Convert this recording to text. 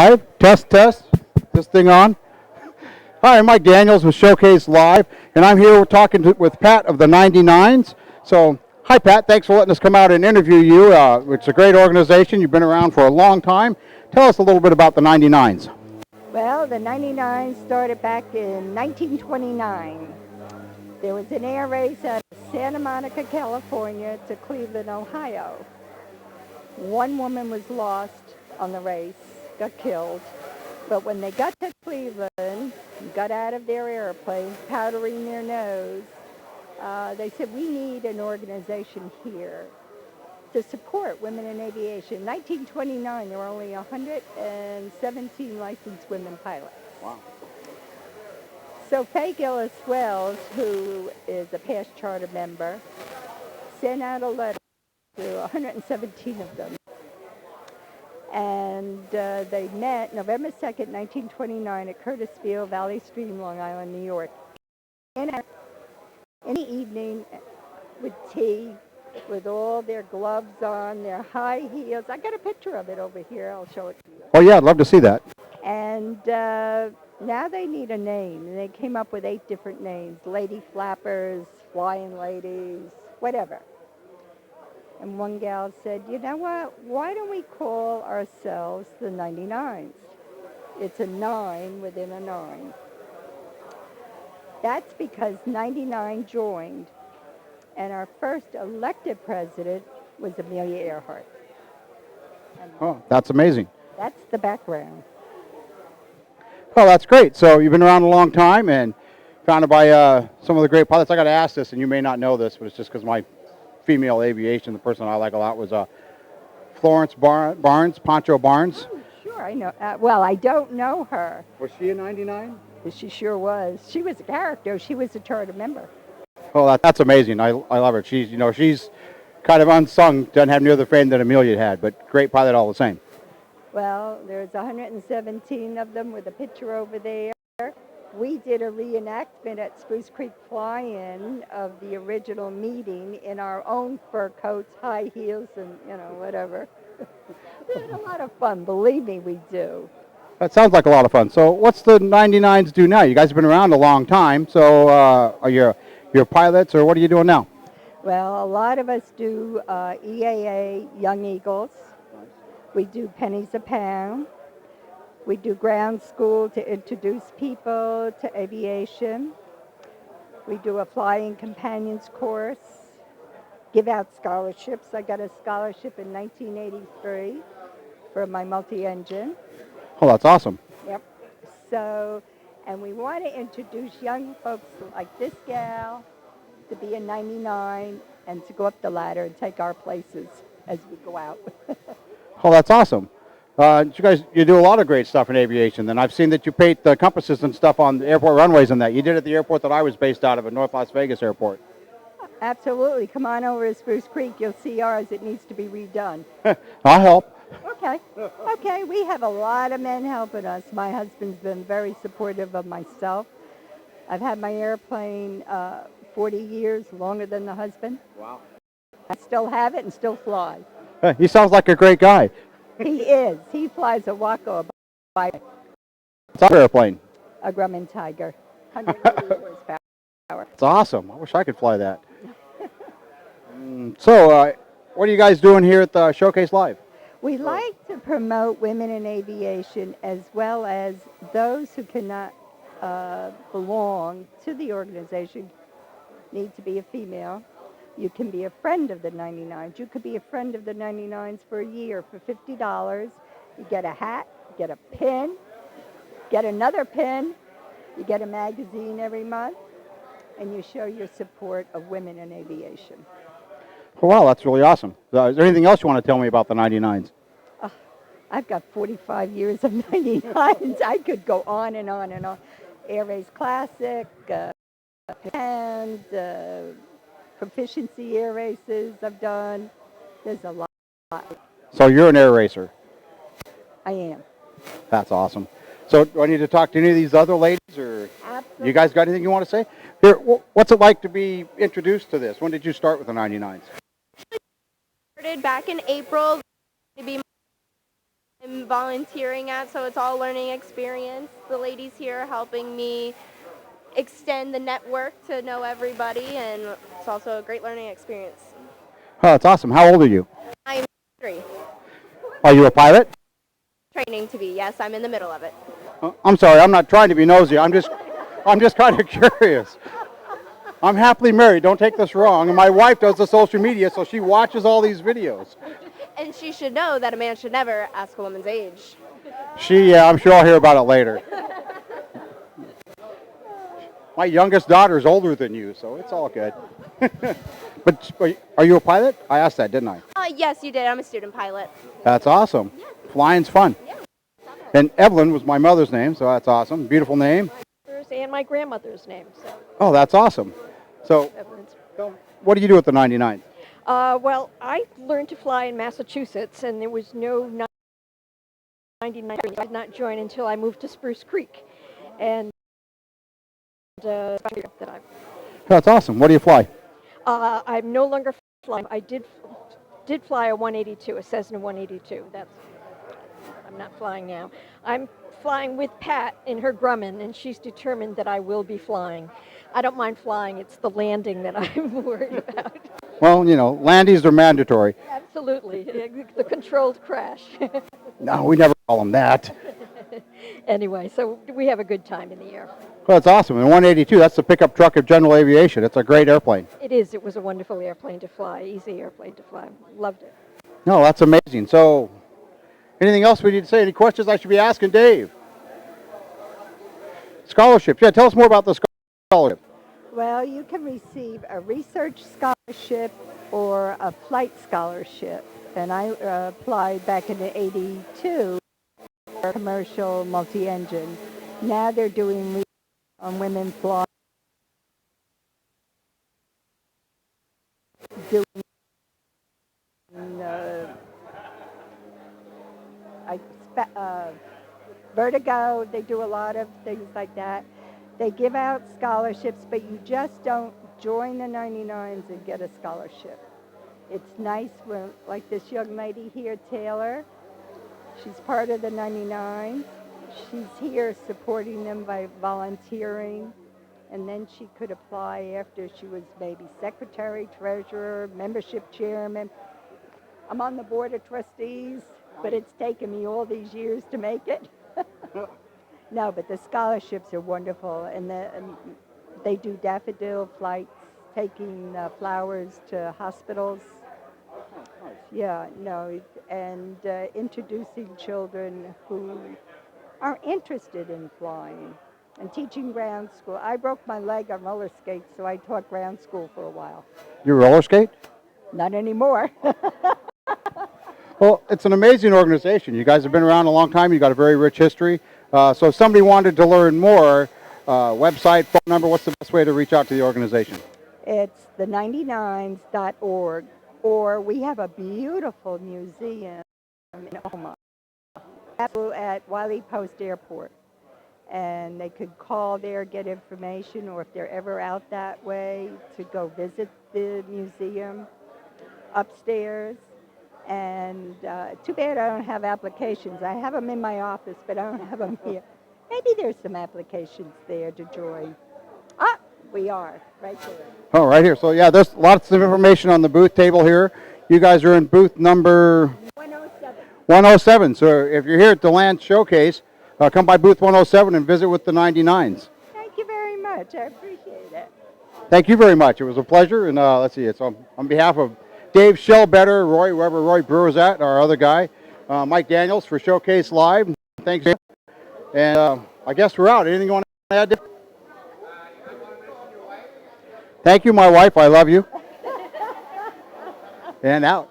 Live. Test, test. This thing on. Hi, I'm Mike Daniels with Showcase Live, and I'm here talking with Pat of the 99s. So, hi, Pat. Thanks for letting us come out and interview you. It's a great organization. You've been around for a long time. Tell us a little bit about the 99s. Well, the 99 started back in 1929. There was an air race out of Santa Monica, California to Cleveland, Ohio. One woman was lost on the race, got killed. But when they got to Cleveland, got out of their airplane, powdering their nose, they said, we need an organization here to support women in aviation. In 1929, there were only 117 licensed women pilots. Wow. So Faye Gillis Wells, who is a past charter member, sent out a letter to 117 of them. And they met November 2nd, 1929 at Curtis Field, Valley Stream, Long Island, New York. In the evening with tea, with all their gloves on, their high heels. I got a picture of it over here. I'll show it to you. Oh, yeah, I'd love to see that. And now they need a name. And they came up with 8 different names. Lady Flappers, Flying Ladies, whatever. And one gal said, you know what? Why don't we call ourselves the 99s? It's a 9 within a 9. That's because 99 joined. And our first elected president was Amelia Earhart. And Oh, that's amazing. that's the background. Well, that's great. So you've been around a long time and founded by some of the great pilots. I got to ask this, and you may not know this, but it's just because my female aviation, the person I like a lot, was Florence Barnes, Pancho Barnes. Oh, sure, I know. Well, I don't know her. Was she a 99? But she sure was. She was a character. She was a charter member. Well, that's amazing. I love her. She's kind of unsung, doesn't have near the fame that Amelia had, but great pilot all the same. Well, there's 117 of them with a picture over there. We did a reenactment at Spruce Creek Fly-In of the original meeting in our own fur coats, high heels, and, whatever. We had a lot of fun. Believe me, we do. That sounds like a lot of fun. So what's the 99s do now? You guys have been around a long time, so are you pilots, or what are you doing now? Well, a lot of us do EAA Young Eagles. We do pennies a pound. We do ground school to introduce people to aviation. We do a flying companions course, give out scholarships. I got a scholarship in 1983 for my multi-engine. Oh, that's awesome. Yep. So, and we want to introduce young folks like this gal to be a 99 and to go up the ladder and take our places as we go out. Oh, that's awesome. You do a lot of great stuff in aviation. Then I've seen that you paint the compasses and stuff on the airport runways and that. You did at the airport that I was based out of at North Las Vegas Airport. Absolutely. Come on over to Spruce Creek. You'll see ours. It needs to be redone. I'll help. Okay. Okay. We have a lot of men helping us. My husband's been very supportive of myself. I've had my airplane 40 years, longer than the husband. Wow. I still have it and still fly. He sounds like a great guy. He is. He flies a Waco by It's an airplane. a Grumman Tiger, 180 horsepower. It's awesome. I wish I could fly that. So, what are you guys doing here at the Showcase Live? We like to promote women in aviation as well as those who cannot belong to the organization need to be a female. You can be a friend of the 99s. You could be a friend of the 99s for a year for $50. You get a hat, get a pin, get another pin, you get a magazine every month, and you show your support of women in aviation. Oh, wow, that's really awesome. Is there anything else you want to tell me about the 99s? I've got 45 years of 99s. I could go on and on and on. Air Race Classic, and proficiency air races I've done. There's a lot. So you're an air racer. I am. That's awesome. So do I need to talk to any of these other ladies, or Absolutely. you guys got anything you want to say? Here, what's it like to be introduced to this? When did you start with the 99s? Started back in April. To be I'm volunteering at, so it's all learning experience. The ladies here are helping me extend the network to know everybody, and it's also a great learning experience. Oh, that's awesome. How old are you? I'm 3. Are you a pilot? Training to be, yes, I'm in the middle of it. I'm sorry, I'm not trying to be nosy. I'm just kind of curious. I'm happily married. Don't take this wrong. And my wife does the social media, so she watches all these videos. And she should know that a man should never ask a woman's age. Yeah, I'm sure I'll hear about it later. My youngest daughter is older than you, so it's all good. But are you a pilot? I asked that, didn't I? Yes, you did. I'm a student pilot. That's awesome. Flying's fun. Yeah. And Evelyn was my mother's name, so that's awesome. Beautiful name. And my grandmother's name. So. Oh, that's awesome. So, what do you do with the 99? Well, I learned to fly in Massachusetts, and there was no 99. I did not join until I moved to Spruce Creek, and that That's awesome. What do you fly? I'm no longer flying. I did fly a 182, a Cessna 182. I'm not flying now. I'm flying with Pat in her Grumman, and she's determined that I will be flying. I don't mind flying. It's the landing that I'm worried about. Well, landies are mandatory. Absolutely. The controlled crash. No, we never call them that. Anyway, so we have a good time in the air. Well, that's awesome. And 182, that's the pickup truck of General Aviation. It's a great airplane. It is. It was a wonderful airplane to fly, easy airplane to fly. Loved it. No, that's amazing. So, anything else we need to say? Any questions I should be asking Dave? Scholarships. Yeah, tell us more about the scholarship. Well, you can receive a research scholarship or a flight scholarship. And I applied back in '82 for commercial multi-engine. Now they're doing research on women flying. Doing vertigo. They do a lot of things like that. They give out scholarships, but you just don't join the 99s and get a scholarship. It's nice when, like this young lady here, Taylor, she's part of the 99s. She's here supporting them by volunteering, and then she could apply after she was maybe secretary, treasurer, membership chairman. I'm on the board of trustees, but it's taken me all these years to make it. No, but the scholarships are wonderful, and they do daffodil flights, taking flowers to hospitals. Yeah, no, and introducing children who are interested in flying and teaching ground school. I broke my leg on roller skates, so I taught ground school for a while. You roller skate? Not anymore. Well, it's an amazing organization. You guys have been around a long time. You've got a very rich history. So if somebody wanted to learn more, website, phone number, what's the best way to reach out to the organization? It's the99s.org, or we have a beautiful museum in Omaha at Wiley Post Airport. And they could call there, get information, or if they're ever out that way, to go visit the museum upstairs. And too bad I don't have applications. I have them in my office, but I don't have them here. Maybe there's some applications there to join. Ah, we are, right there. Oh, right here. So, yeah, there's lots of information on the booth table here. You guys are in booth number 107. 107. So if you're here at DeLand Showcase, come by booth 107 and visit with the 99s. Thank you very much. I appreciate it. Thank you very much. It was a pleasure. And let's see, it's on behalf of Dave Shellbetter, Roy, wherever Roy Brewer's at, our other guy, Mike Daniels for Showcase Live. Thanks. And I guess we're out. Anything you want to add? Thank you, my wife. I love you. And out.